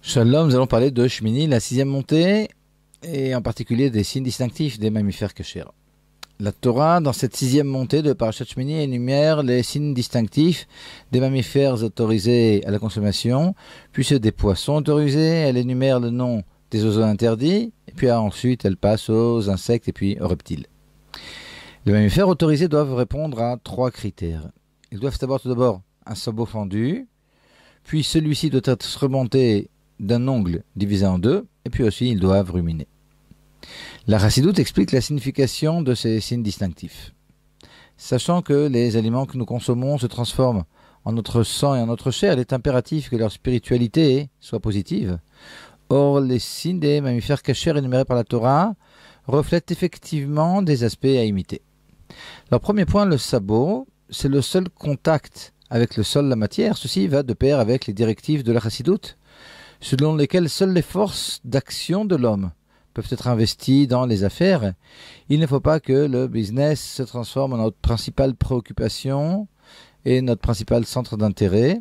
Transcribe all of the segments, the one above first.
Shalom, nous allons parler de Shmini, la sixième montée, et en particulier des signes distinctifs des mammifères kashers. La Torah, dans cette sixième montée de Parashat Shmini, énumère les signes distinctifs des mammifères autorisés à la consommation, puis ceux des poissons autorisés. Elle énumère le nom des oiseaux interdits, et puis ensuite elle passe aux insectes et puis aux reptiles. Les mammifères autorisés doivent répondre à trois critères. Ils doivent avoir tout d'abord un sabot fendu, puis celui-ci doit être surmonté d'un ongle divisé en deux, et puis aussi ils doivent ruminer. La Chassidoute explique la signification de ces signes distinctifs. Sachant que les aliments que nous consommons se transforment en notre sang et en notre chair, il est impératif que leur spiritualité soit positive. Or, les signes des mammifères kashers énumérés par la Torah reflètent effectivement des aspects à imiter. Leur premier point, le sabot, c'est le seul contact avec le sol, la matière. Ceci va de pair avec les directives de la Chassidoute, selon lesquelles seules les forces d'action de l'homme peuvent être investies dans les affaires. Il ne faut pas que le business se transforme en notre principale préoccupation et notre principal centre d'intérêt.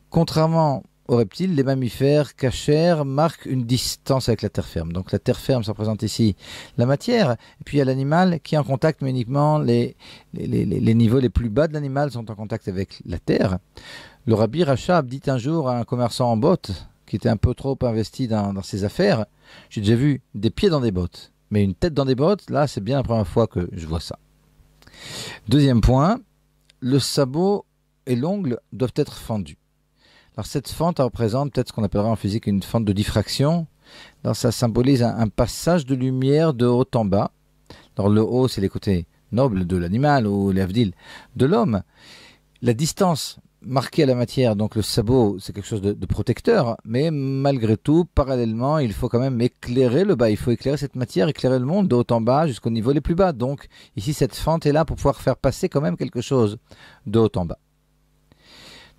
Contrairement aux reptiles, les mammifères kashers marquent une distance avec la terre ferme. Donc la terre ferme, ça représente ici la matière, et puis il y a l'animal qui est en contact, mais uniquement les niveaux les plus bas de l'animal sont en contact avec la terre. Le Rabbi Rachab dit un jour à un commerçant en bottes, qui était un peu trop investi dans ses affaires: j'ai déjà vu des pieds dans des bottes, mais une tête dans des bottes, là c'est bien la première fois que je vois ça. Deuxième point, le sabot et l'ongle doivent être fendus. Alors cette fente représente peut-être ce qu'on appellera en physique une fente de diffraction. Alors ça symbolise un passage de lumière de haut en bas. Alors le haut, c'est les côtés nobles de l'animal, ou l'avdil de l'homme. La distance marquée à la matière, donc le sabot, c'est quelque chose de protecteur, mais malgré tout, parallèlement, il faut quand même éclairer le bas. Il faut éclairer cette matière, éclairer le monde de haut en bas jusqu'au niveau les plus bas. Donc ici, cette fente est là pour pouvoir faire passer quand même quelque chose de haut en bas.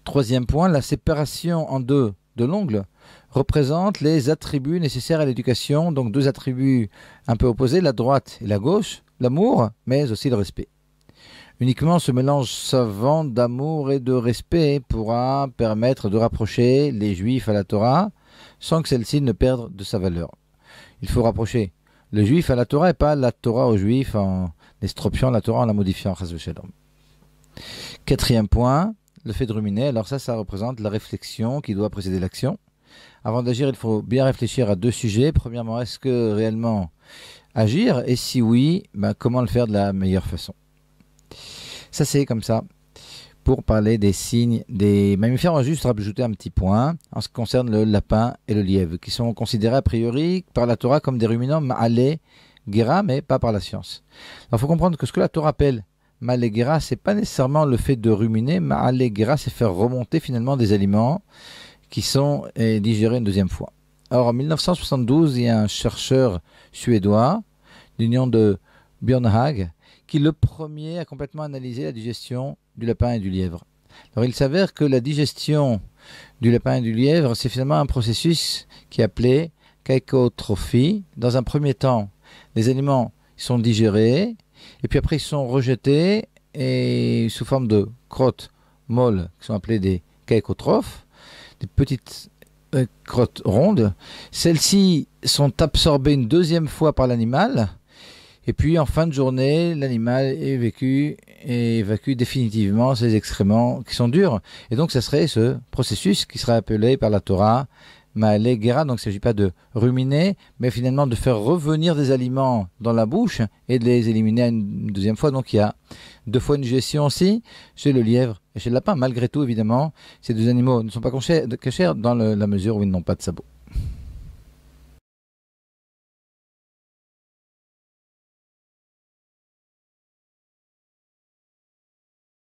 Troisième point, la séparation en deux de l'ongle représente les attributs nécessaires à l'éducation, donc deux attributs un peu opposés, la droite et la gauche, l'amour, mais aussi le respect. Uniquement ce mélange savant d'amour et de respect pourra permettre de rapprocher les Juifs à la Torah sans que celle-ci ne perde de sa valeur. Il faut rapprocher le Juif à la Torah et pas la Torah aux Juifs en estropiant la Torah, en la modifiant. Quatrième point, le fait de ruminer. Alors ça représente la réflexion qui doit précéder l'action. Avant d'agir, il faut bien réfléchir à deux sujets. Premièrement, est-ce que réellement agir? Et si oui, comment le faire de la meilleure façon? Ça, c'est comme ça pour parler des signes des mammifères. On va juste rajouter un petit point en ce qui concerne le lapin et le lièvre, qui sont considérés a priori par la Torah comme des ruminants ma'aleh gera, mais pas par la science. Alors, il faut comprendre que ce que la Torah appelle ma'aleh gera, c'est pas nécessairement le fait de ruminer. Ma'aleh gera, c'est faire remonter finalement des aliments qui sont digérés une deuxième fois. Alors, en 1972, il y a un chercheur suédois, l'union de Björn Haag, qui le premier a complètement analysé la digestion du lapin et du lièvre. Alors il s'avère que la digestion du lapin et du lièvre, c'est finalement un processus qui est appelé caïcotrophie. Dans un premier temps, les aliments sont digérés, et puis après ils sont rejetés, et sous forme de crottes molles, qui sont appelées des caïcotrophes, des petites crottes rondes. Celles-ci sont absorbées une deuxième fois par l'animal, et puis en fin de journée, l'animal évacue définitivement ses excréments qui sont durs. Et donc ça serait ce processus qui serait appelé par la Torah ma'aleh gera. Donc il ne s'agit pas de ruminer, mais finalement de faire revenir des aliments dans la bouche et de les éliminer une deuxième fois. Donc il y a deux fois une digestion aussi chez le lièvre et chez le lapin. Malgré tout, évidemment, ces deux animaux ne sont pas kashers dans la mesure où ils n'ont pas de sabot.